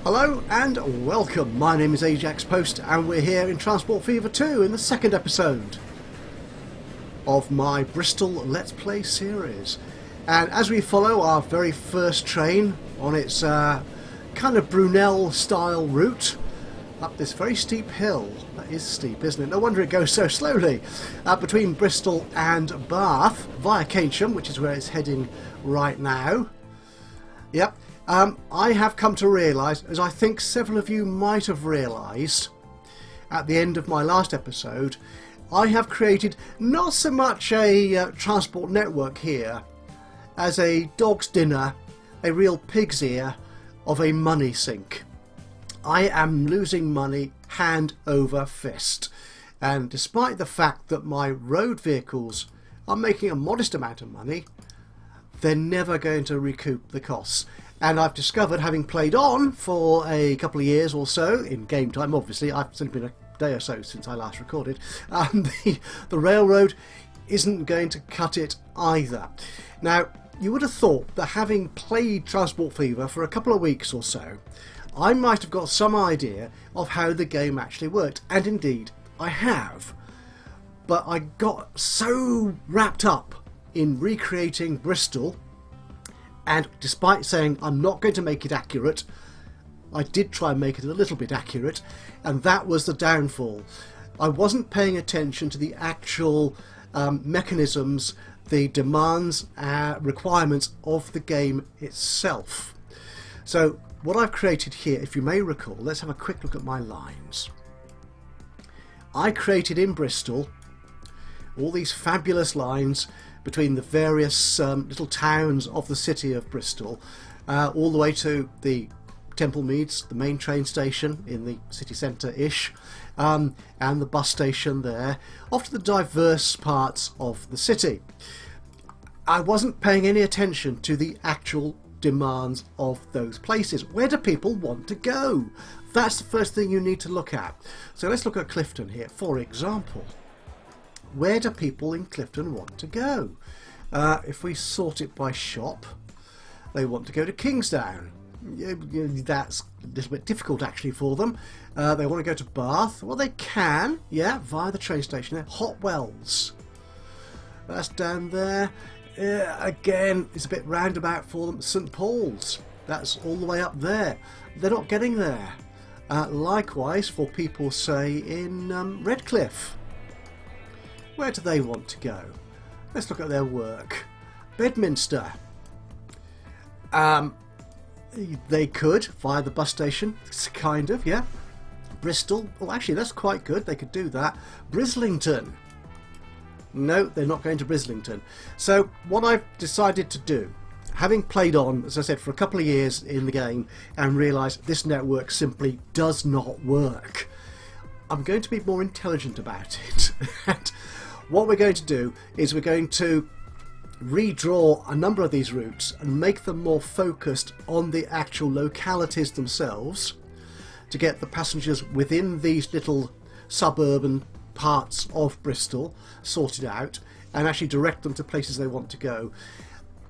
Hello and welcome, my name is Ajaxpost and we're here in Transport Fever 2 in the second episode of my Bristol Let's Play series. And as we follow our very first train on its kind of Brunel style route up this very steep hill. That is steep, isn't it? No wonder it goes so slowly. Between Bristol and Bath via Keynsham, which is where it's heading right now. Yep. I have come to realise, as I think several of you might have realised at the end of my last episode, I have created not so much a transport network here as a dog's dinner, a real pig's ear of a money sink. I am losing money hand over fist, and despite the fact that my road vehicles are making a modest amount of money, they're never going to recoup the costs. And I've discovered, having played on for a couple of years or so, in game time obviously, I've only been a day or so since I last recorded, the railroad isn't going to cut it either. Now, you would have thought that having played Transport Fever for a couple of weeks or so, I might have got some idea of how the game actually worked, and indeed I have. But I got so wrapped up in recreating Bristol, and despite saying I'm not going to make it accurate, I did try and make it a little bit accurate, and that was the downfall. I wasn't paying attention to the actual mechanisms, the demands, requirements of the game itself. So what I've created here, if you may recall, let's have a quick look at my lines. I created in Bristol all these fabulous lines between the various little towns of the city of Bristol, all the way to the Temple Meads, the main train station in the city centre-ish, and the bus station there, off to the diverse parts of the city. I wasn't paying any attention to the actual demands of those places. Where do people want to go? That's the first thing you need to look at. So let's look at Clifton here, for example. Where do people in Clifton want to go? If we sort it by shop, they want to go to Kingsdown. That's a little bit difficult actually for them. They want to go to Bath. Well, they can, yeah, via the train station there. Hotwells. That's down there. Again, it's a bit roundabout for them. St Paul's. That's all the way up there. They're not getting there. Likewise for people, say, in Redcliffe. Where do they want to go? Let's look at their work. Bedminster. They could, via the bus station, kind of, yeah. Bristol. Oh, actually, that's quite good. They could do that. Brislington. No, they're not going to Brislington. So, what I've decided to do, having played on, as I said, for a couple of years in the game, and realised this network simply does not work, I'm going to be more intelligent about it. And what we're going to do is we're going to redraw a number of these routes and make them more focused on the actual localities themselves to get the passengers within these little suburban parts of Bristol sorted out and actually direct them to places they want to go.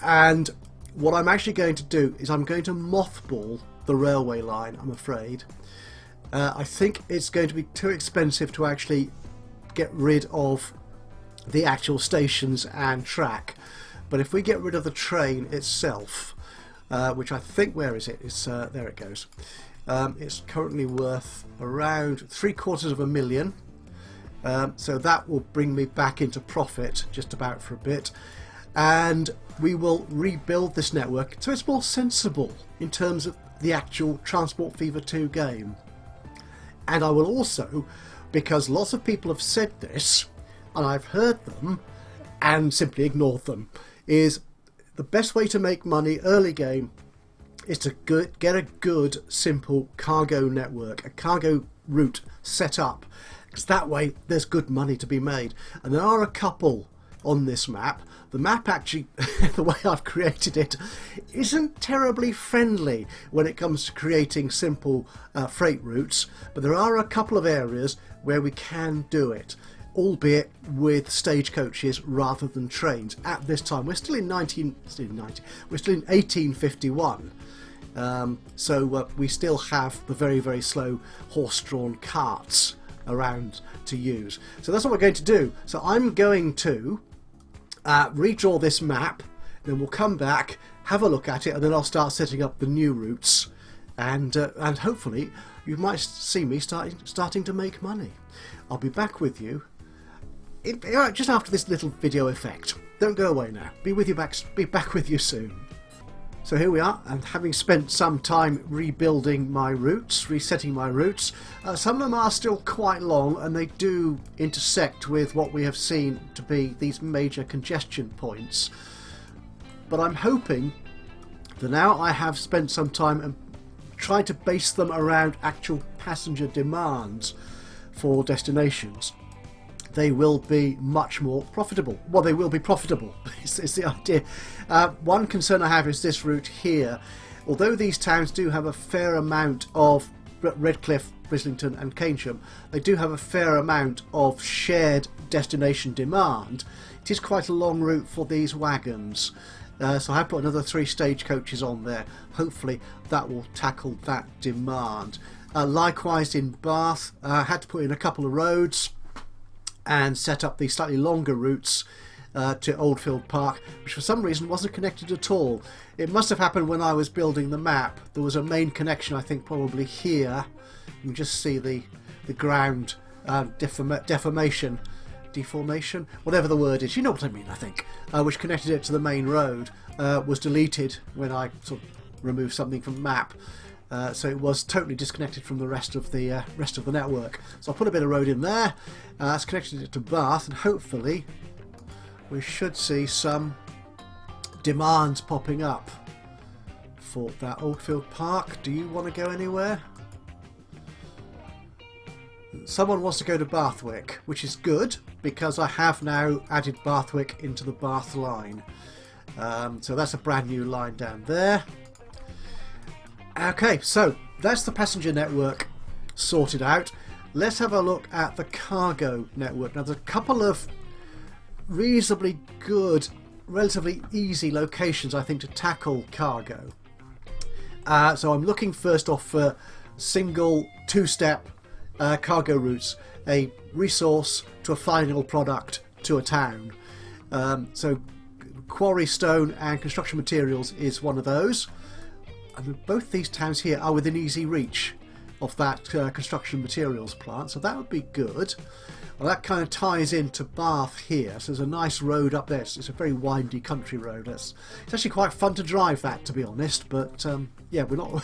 And what I'm actually going to do is I'm going to mothball the railway line, I'm afraid. I think it's going to be too expensive to actually get rid of the actual stations and track, but if we get rid of the train itself, which I think, where is it? It's there it goes. It's currently worth around £750,000, so that will bring me back into profit just about for a bit, and we will rebuild this network so it's more sensible in terms of the actual Transport Fever 2 game. And I will also, because lots of people have said this and I've heard them and simply ignored them, is the best way to make money early game is to get a good simple cargo network, a cargo route set up, because that way there's good money to be made. And there are a couple on this map. The map actually, the way I've created it, isn't terribly friendly when it comes to creating simple freight routes, but there are a couple of areas where we can do it, albeit with stagecoaches rather than trains. At this time, we're still in 1851, So we still have the very, very slow horse-drawn carts around to use. So that's what we're going to do. So I'm going to redraw this map, then we'll come back, have a look at it, and then I'll start setting up the new routes, and hopefully you might see me starting to make money. I'll be back with you just after this little video effect. Don't go away now. Be back with you soon. So here we are, and having spent some time rebuilding my routes, resetting my routes, some of them are still quite long, and they do intersect with what we have seen to be these major congestion points. But I'm hoping that now I have spent some time and tried to base them around actual passenger demands for destinations, they will be much more profitable. Well, they will be profitable, is the idea. One concern I have is this route here. Although these towns do have a fair amount of Redcliffe, Brislington and Keynsham, they do have a fair amount of shared destination demand. It is quite a long route for these wagons. So I put another 3 stagecoaches on there. Hopefully that will tackle that demand. Likewise in Bath, I had to put in a couple of roads and set up the slightly longer routes to Oldfield Park, which for some reason wasn't connected at all. It must have happened when I was building the map. There was a main connection, I think probably here. You can just see the ground deformation, whatever the word is, you know what I mean, I think, which connected it to the main road, was deleted when I sort of removed something from the map. So it was totally disconnected from the rest of the network. So I'll put a bit of road in there. That's connected it to Bath, and hopefully we should see some demands popping up for that Oldfield Park. Do you want to go anywhere? Someone wants to go to Bathwick, which is good because I have now added Bathwick into the Bath line. So that's a brand new line down there. Okay, so that's the passenger network sorted out. Let's have a look at the cargo network. Now there's a couple of reasonably good, relatively easy locations I think to tackle cargo. So I'm looking first off for single 2-step cargo routes, a resource to a final product to a town. So quarry, stone and construction materials is one of those. I mean, both these towns here are within easy reach of that construction materials plant, so that would be good. Well, that kind of ties into Bath here, so there's a nice road up there. It's a very windy country road. It's actually quite fun to drive that, to be honest, but yeah, we're not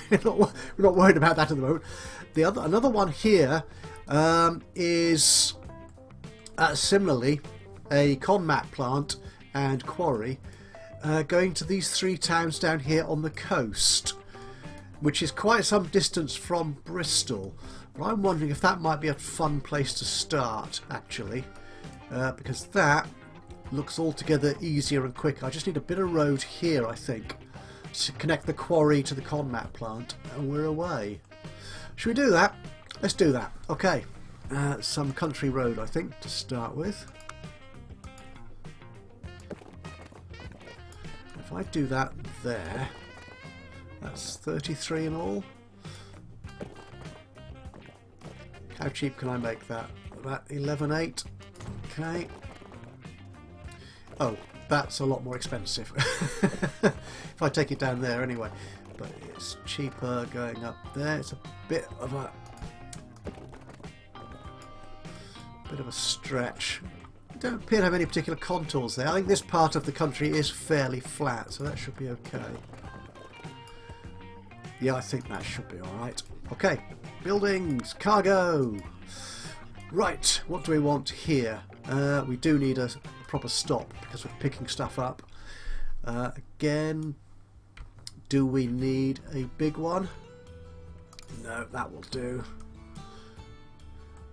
worried about that at the moment. Another one here is similarly a conmat plant and quarry going to these 3 towns down here on the coast, which is quite some distance from Bristol. But I'm wondering if that might be a fun place to start, actually, because that looks altogether easier and quicker. I just need a bit of road here, I think, to connect the quarry to the conmat plant, and we're away. Should we do that? Let's do that. Okay, some country road, I think, to start with. If I do that there, that's 33 in all. How cheap can I make that? About 11.8. Okay. Oh, that's a lot more expensive. If I take it down there anyway. But it's cheaper going up there. It's a bit of a stretch. Don't appear to have any particular contours there. I think this part of the country is fairly flat, so that should be okay. Yeah, I think that should be alright. Okay, buildings, cargo. Right, what do we want here? We do need a proper stop because we're picking stuff up. Again, do we need a big one? No, that will do.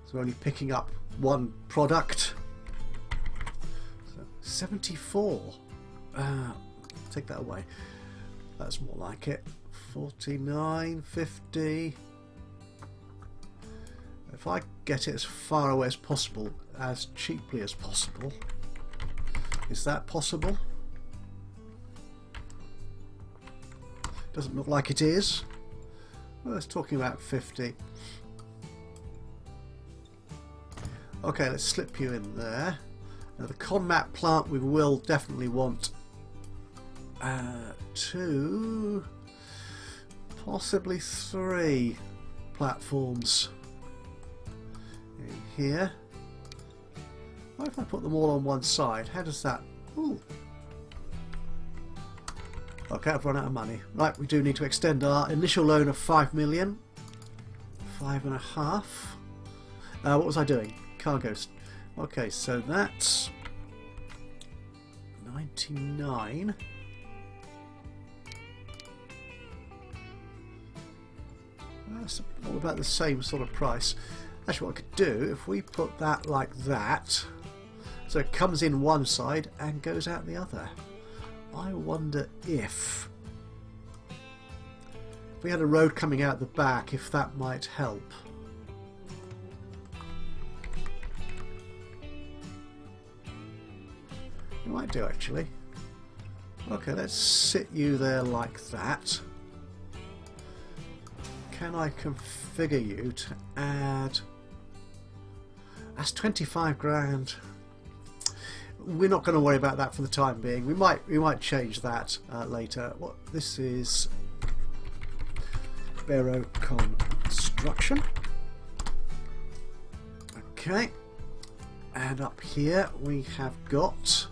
So we're only picking up one product. 74. Take that away. That's more like it. 49, 50. If I get it as far away as possible, as cheaply as possible. Is that possible? Doesn't look like it is. Well, it's talking about 50. Okay, let's slip you in there. Now the conmat plant we will definitely want 2, possibly 3 platforms in here. What if I put them all on one side? How does that... Ooh. Okay, I've run out of money. Right, we do need to extend our initial loan of 5 million. 5.5. What was I doing? Cargoes. Okay, so that's 99. That's all about the same sort of price. Actually, what I could do, if we put that like that, so it comes in one side and goes out the other. I wonder if we had a road coming out the back, if that might help. It might do, actually. Okay, let's sit you there like that. Can I configure you to add... That's 25 grand. We're not going to worry about that for the time being. We might change that later. What this is Barrow construction. Okay, and up here we have got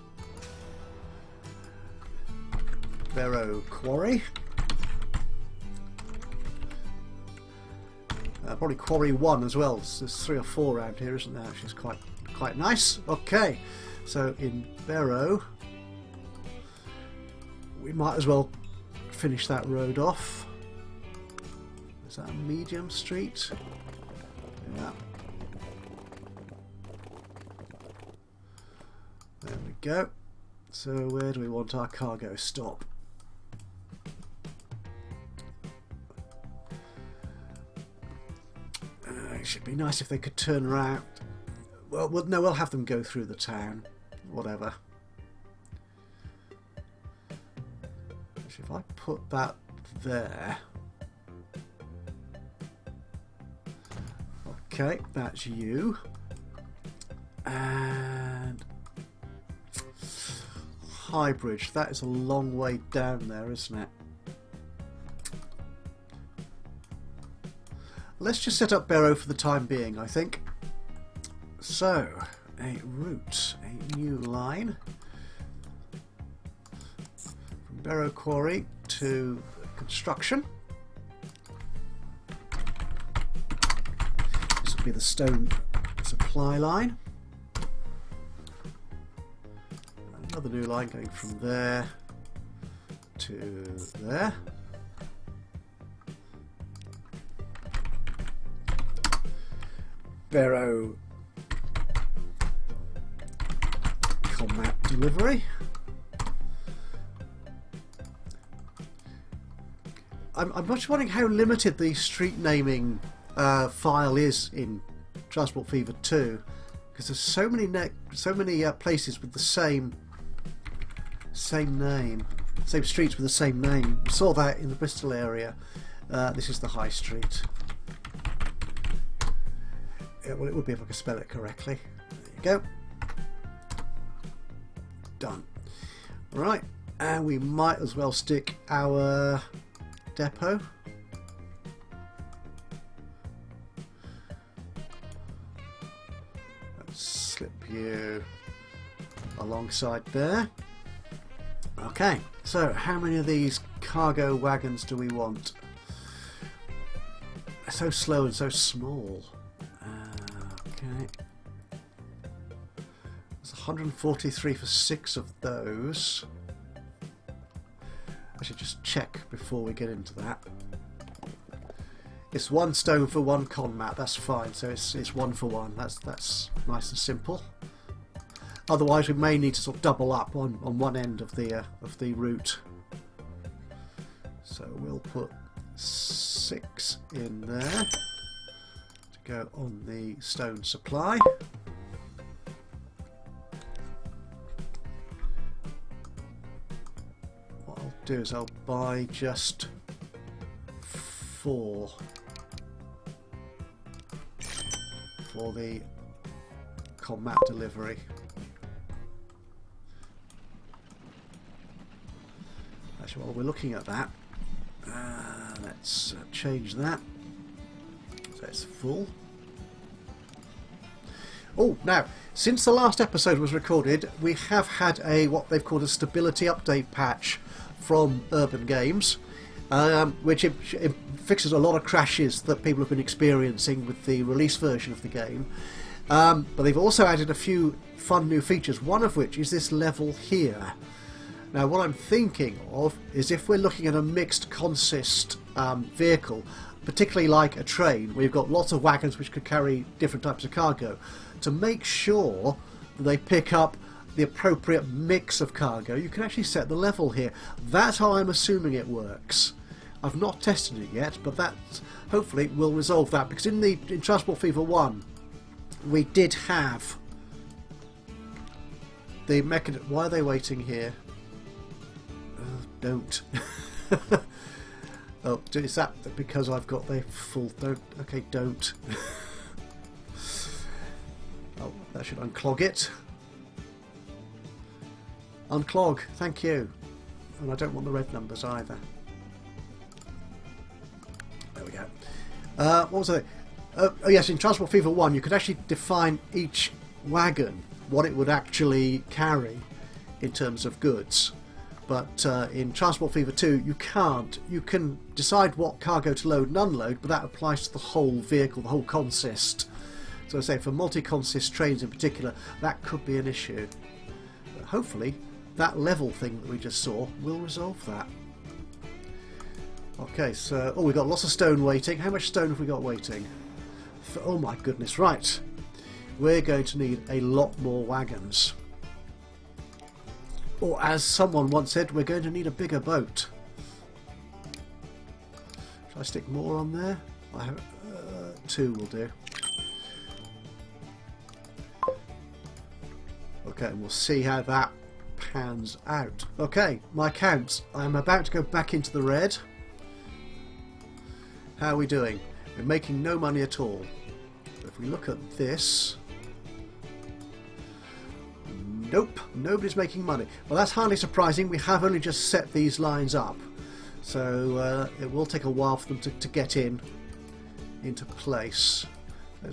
Barrow quarry. Probably quarry 1 as well. So there's 3 or 4 around here, isn't there? Which is quite nice. Okay. So in Barrow, we might as well finish that road off. Is that a medium street? Yeah. There we go. So where do we want our cargo stop? It should be nice if they could turn around. Well, no, we'll have them go through the town. Whatever. Actually, if I put that there. Okay, that's you. And Highbridge. That is a long way down there, isn't it? Let's just set up Barrow for the time being, I think. So, a route, a new line from Barrow Quarry to construction. This will be the stone supply line. Another new line going from there to there. Barrow combat delivery. I'm just wondering how limited the street naming file is in Transport Fever 2, because there's so many places with the same name, same streets with the same name. We saw that in the Bristol area. This is the High Street. Well, it would be if I could spell it correctly. There you go. Done. Right, and we might as well stick our depot. Let's slip you alongside there. Okay, so how many of these cargo wagons do we want? They're so slow and so small. Okay. There's 143 for 6 of those. I should just check before we get into that. It's 1 stone for 1 con mat. That's fine. So it's 1 for 1. That's nice and simple. Otherwise, we may need to sort of double up on one end of the route. So we'll put 6 in there. Go on the stone supply. What I'll do is I'll buy just for the combat delivery. Actually, while we're looking at that, let's change that so it's full. Oh, now, since the last episode was recorded, we have had what they've called a stability update patch from Urban Games, which it fixes a lot of crashes that people have been experiencing with the release version of the game. But they've also added a few fun new features, one of which is this level here. Now, what I'm thinking of is if we're looking at a mixed consist vehicle, particularly like a train, where you've got lots of wagons which could carry different types of cargo, to make sure that they pick up the appropriate mix of cargo, you can actually set the level here. That's how I'm assuming it works. I've not tested it yet, but that hopefully will resolve that, because in Transport Fever 1 we did have the mechanism. Why are they waiting here? Don't. Oh, is that because I've got the full... Don't. Okay, don't. Oh, that should unclog it. Unclog, thank you. And I don't want the red numbers either. There we go. What was it? Oh yes, in Transport Fever 1 you could actually define each wagon, what it would actually carry in terms of goods. But in Transport Fever 2 you can't. You can decide what cargo to load and unload, but that applies to the whole vehicle, the whole consist. So I say for multi-consist trains in particular, that could be an issue. But hopefully that level thing that we just saw will resolve that. Okay, so we've got lots of stone waiting. How much stone have we got waiting? Oh my goodness, right. We're going to need a lot more wagons. Or as someone once said, we're going to need a bigger boat. Shall I stick more on there? I have 2 will do. Okay, and we'll see how that pans out. Okay, my accounts. I'm about to go back into the red. How are we doing? We're making no money at all. If we look at this... Nope, nobody's making money. Well, that's hardly surprising. We have only just set these lines up. So it will take a while for them to get into place.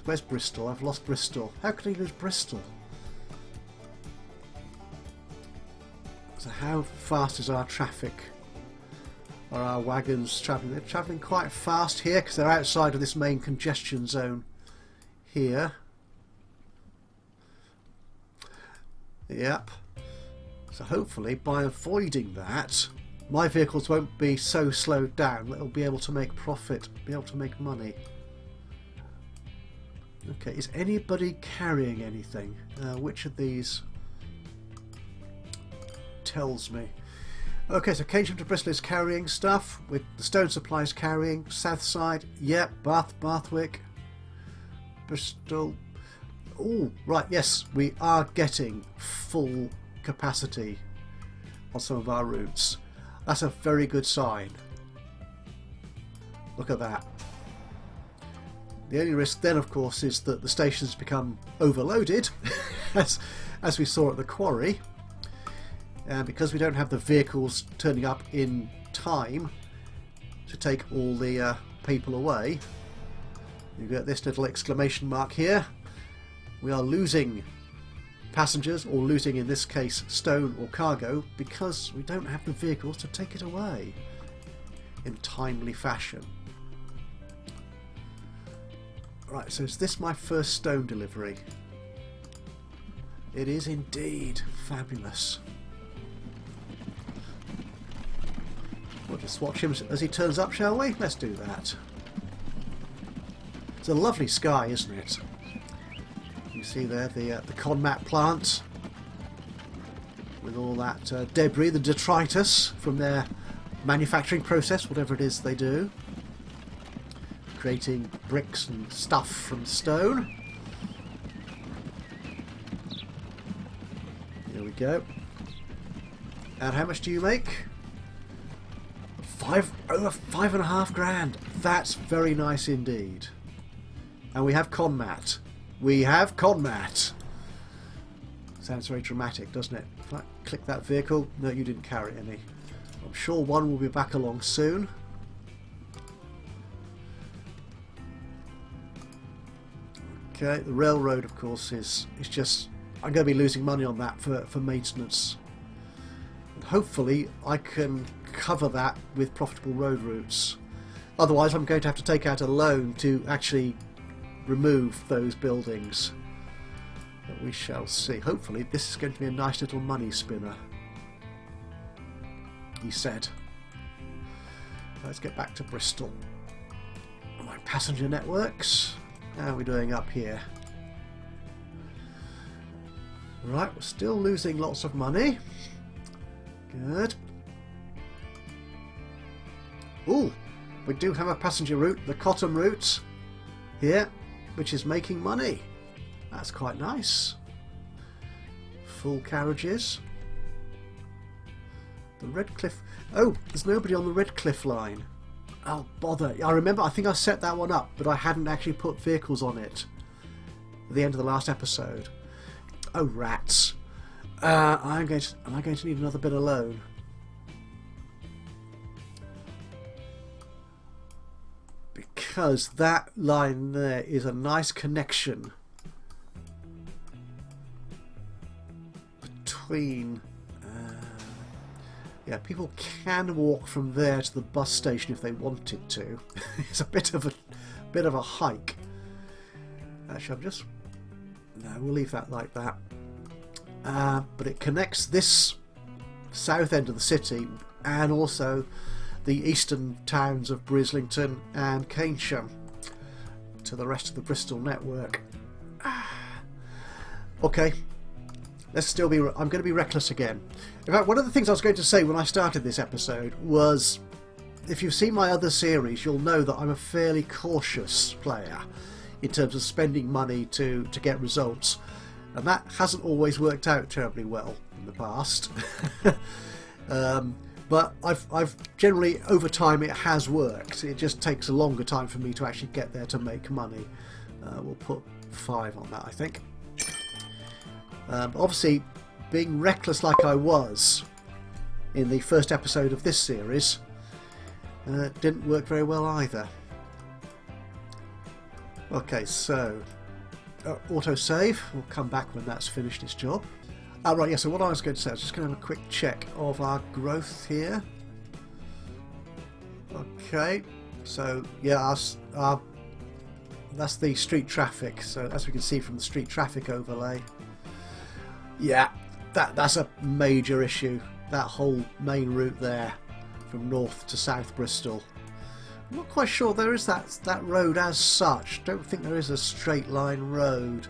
Where's Bristol? I've lost Bristol. How could I lose Bristol? So how fast is our traffic? Are our wagons travelling? They're travelling quite fast here because they're outside of this main congestion zone here. Yep. So hopefully by avoiding that, my vehicles won't be so slowed down that they'll be able to make profit, be able to make money. Okay, is anybody carrying anything? Which of these tells me? Okay, so Cajun to Bristol is carrying stuff, with the stone supplies carrying. South side, yep, Bathwick, Bristol. Oh, right, yes, we are getting full capacity on some of our routes. That's a very good sign. Look at that. The only risk then, of course, is that the stations become overloaded, as we saw at the quarry. And because we don't have the vehicles turning up in time to take all the people away, you get this little exclamation mark here. We are losing passengers, or losing in this case stone or cargo, because we don't have the vehicles to take it away in a timely fashion. Right, so is this my first stone delivery? It is indeed. Fabulous. We'll just watch him as he turns up, shall we? Let's do that. It's a lovely sky, isn't it? You see there the Conmat plant with all that debris, the detritus from their manufacturing process, whatever it is they do, creating bricks and stuff from stone. Here we go. And how much do you make? Over 5.5 grand. That's very nice indeed. And we have Conmat. We have Conmat. Sounds very dramatic, doesn't it? If I click that vehicle, no, you didn't carry any. I'm sure one will be back along soon. Okay, the railroad, of course, is just... I'm going to be losing money on that for maintenance. And hopefully, I can cover that with profitable road routes. Otherwise, I'm going to have to take out a loan to actually remove those buildings. But we shall see. Hopefully, this is going to be a nice little money spinner. He said. Let's get back to Bristol. My passenger networks. How are we doing up here? Right, we're still losing lots of money. Good. Ooh, we do have a passenger route, the Cotton route, here, which is making money. That's quite nice. Full carriages. The Redcliffe... Oh, there's nobody on the Redcliffe line. Oh, bother. I remember, I think I set that one up, but I hadn't actually put vehicles on it at the end of the last episode. Oh, rats. Am I going to need another bit of loan? Because that line there is a nice connection between... yeah, people can walk from there to the bus station if they wanted to. It's a bit of a hike. Actually, I'm just... No, we'll leave that like that. But it connects this south end of the city and also the eastern towns of Brislington and Keynsham to the rest of the Bristol network. Okay, let's still be... I'm going to be reckless again. In fact, one of the things I was going to say when I started this episode was, if you've seen my other series, you'll know that I'm a fairly cautious player in terms of spending money to get results. And that hasn't always worked out terribly well in the past. But I've generally, over time, it has worked. It just takes a longer time for me to actually get there to make money. We'll put 5 on that, I think. Obviously, being reckless like I was in the first episode of this series didn't work very well either. Okay, so autosave. We'll come back when that's finished its job. Right, yeah, so what I was going to say, I was just going to have a quick check of our growth here. Okay, so yeah, that's the street traffic. So as we can see from the street traffic overlay, yeah, that's a major issue. That whole main route there from north to south Bristol. I'm not quite sure there is that road as such. Don't think there is a straight line road.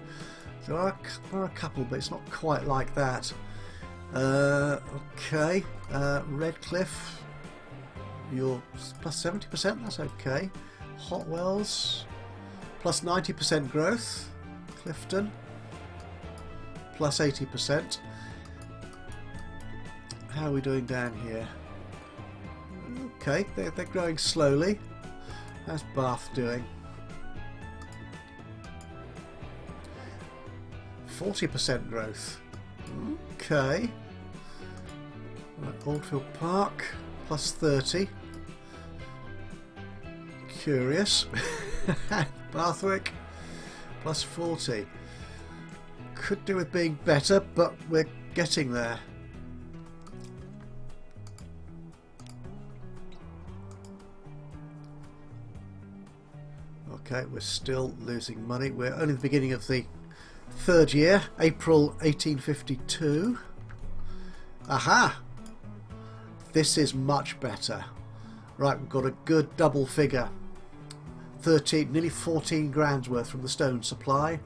There are a couple, but it's not quite like that. Okay, Redcliffe, you're plus 70%, that's okay. Hotwells, plus 90% growth. Clifton, plus 80%. How are we doing down here? Okay, they're growing slowly. How's Bath doing? 40% growth. Okay. Right, Oldfield Park, plus 30. Curious. Bathwick, plus 40. Could do with being better, but we're getting there. Okay, we're still losing money. We're only at the beginning of the third year, April 1852. Aha! This is much better. Right, we've got a good double figure. 13, nearly 14 grand's worth from the stone supply.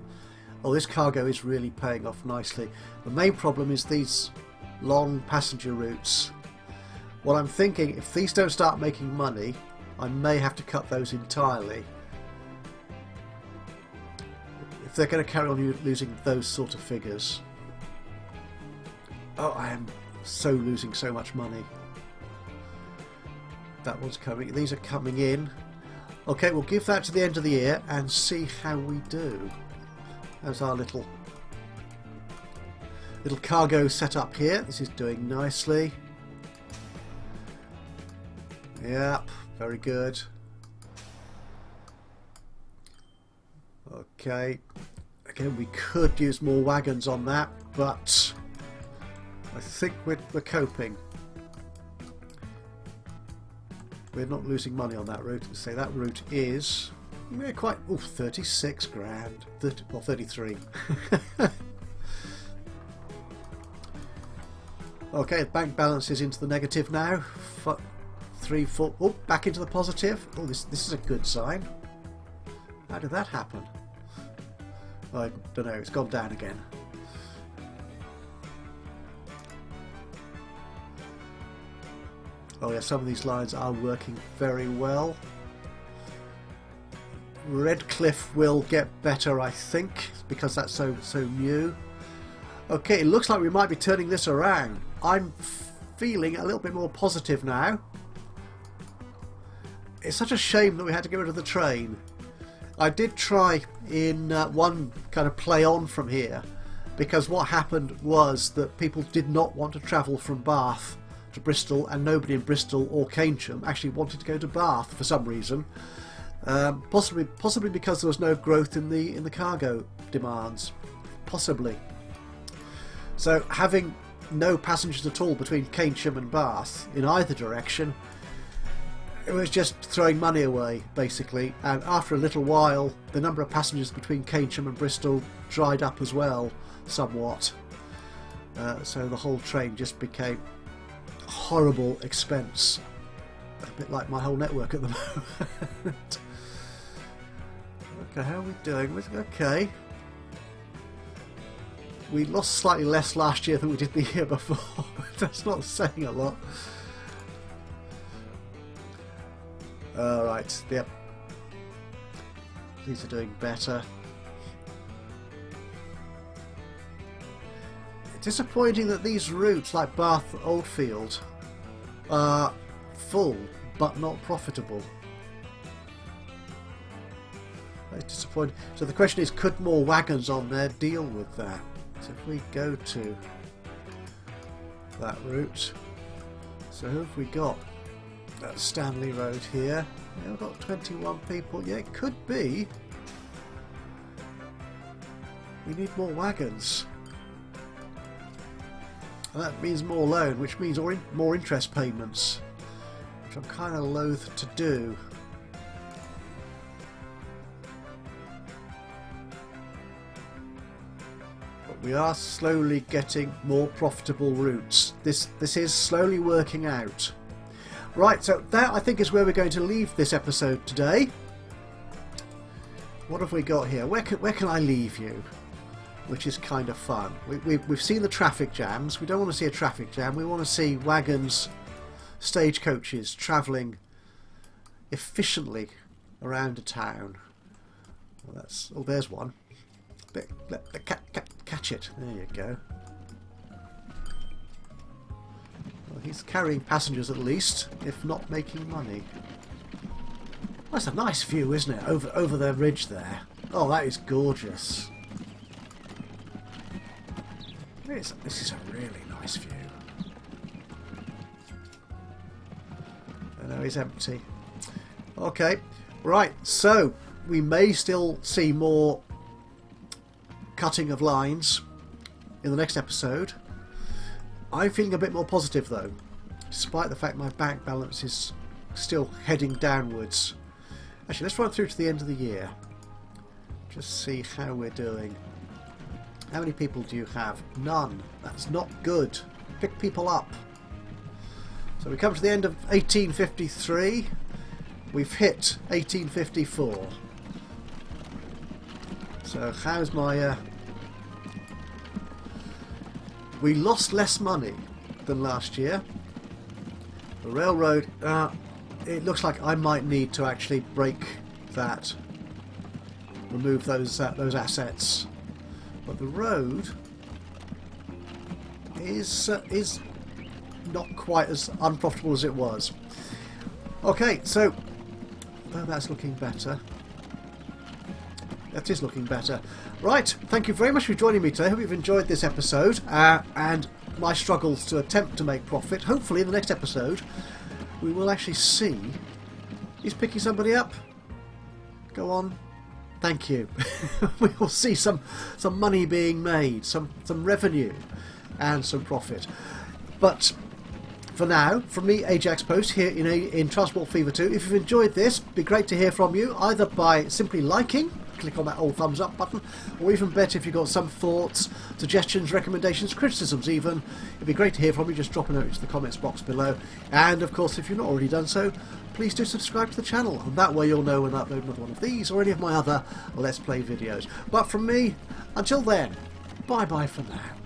Oh, this cargo is really paying off nicely. The main problem is these long passenger routes. What I'm thinking, if these don't start making money, I may have to cut those entirely. If they're going to carry on losing those sort of figures. Oh, I am losing so much money. That one's coming. These are coming in. Okay, we'll give that to the end of the year and see how we do. There's our little cargo set up here. This is doing nicely. Yep, very good. Okay. Again, we could use more wagons on that, but I think we're coping. We're not losing money on that route. Say that route is quite 36 grand, 33. Okay, bank balance is into the negative now. 3, 4. Oh, back into the positive. Oh, this is a good sign. How did that happen? I don't know. It's gone down again. Oh yeah, some of these lines are working very well. Redcliffe will get better, I think, because that's so new. Okay, it looks like we might be turning this around. I'm feeling a little bit more positive now. It's such a shame that we had to get rid of the train. I did try in one kind of play on from here, because what happened was that people did not want to travel from Bath to Bristol, and nobody in Bristol or Keynsham actually wanted to go to Bath for some reason. Possibly because there was no growth in the cargo demands. Possibly. So having no passengers at all between Keynsham and Bath in either direction, it was just throwing money away basically. And after a little while, the number of passengers between Keynsham and Bristol dried up as well, somewhat. So the whole train just became a horrible expense. A bit like my whole network at the moment. Okay, how are we doing? Okay. We lost slightly less last year than we did the year before. That's not saying a lot. Alright, yep. These are doing better. It's disappointing that these routes, like Bath Oldfield, are full but not profitable. That's disappointing. So the question is, could more wagons on there deal with that? So if we go to that route, so who have we got? That's Stanley Road here. Yeah, we've got 21 people. Yeah, it could be. We need more wagons. And that means more loan, which means more interest payments, which I'm kind of loath to do. We are slowly getting more profitable routes. This is slowly working out. Right, so that I think is where we're going to leave this episode today. What have we got here? Where can I leave you? Which is kind of fun. We've seen the traffic jams. We don't want to see a traffic jam. We want to see wagons, stagecoaches travelling efficiently around a town. Well, there's one. Catch it. There you go. Well, he's carrying passengers at least, if not making money. That's a nice view, isn't it? Over the ridge there. Oh, that is gorgeous. This is a really nice view. I know he's empty. Okay, right. So we may still see more cutting of lines in the next episode. I'm feeling a bit more positive though, despite the fact my bank balance is still heading downwards. Actually, let's run through to the end of the year. Just see how we're doing. How many people do you have? None. That's not good. Pick people up. So we come to the end of 1853. We've hit 1854. So how's my... We lost less money than last year. The railroad, it looks like I might need to actually break that. Remove those assets. But the road is not quite as unprofitable as it was. Okay, so that's looking better. That is looking better. Right, thank you very much for joining me today. I hope you've enjoyed this episode and my struggles to attempt to make profit. Hopefully in the next episode we will actually see he's picking somebody up. Go on. Thank you. We will see some money being made, some revenue and some profit. But for now, from me, Ajaxpost, here in Transport Fever 2, if you've enjoyed this, it'd be great to hear from you, either by simply liking, click on that old thumbs up button, or even better if you've got some thoughts, suggestions, recommendations, criticisms even. It'd be great to hear from you. Just drop a note into the comments box below. And of course, if you've not already done so, please do subscribe to the channel, and that way you'll know when I upload another one of these or any of my other Let's Play videos. But from me, until then, bye bye for now.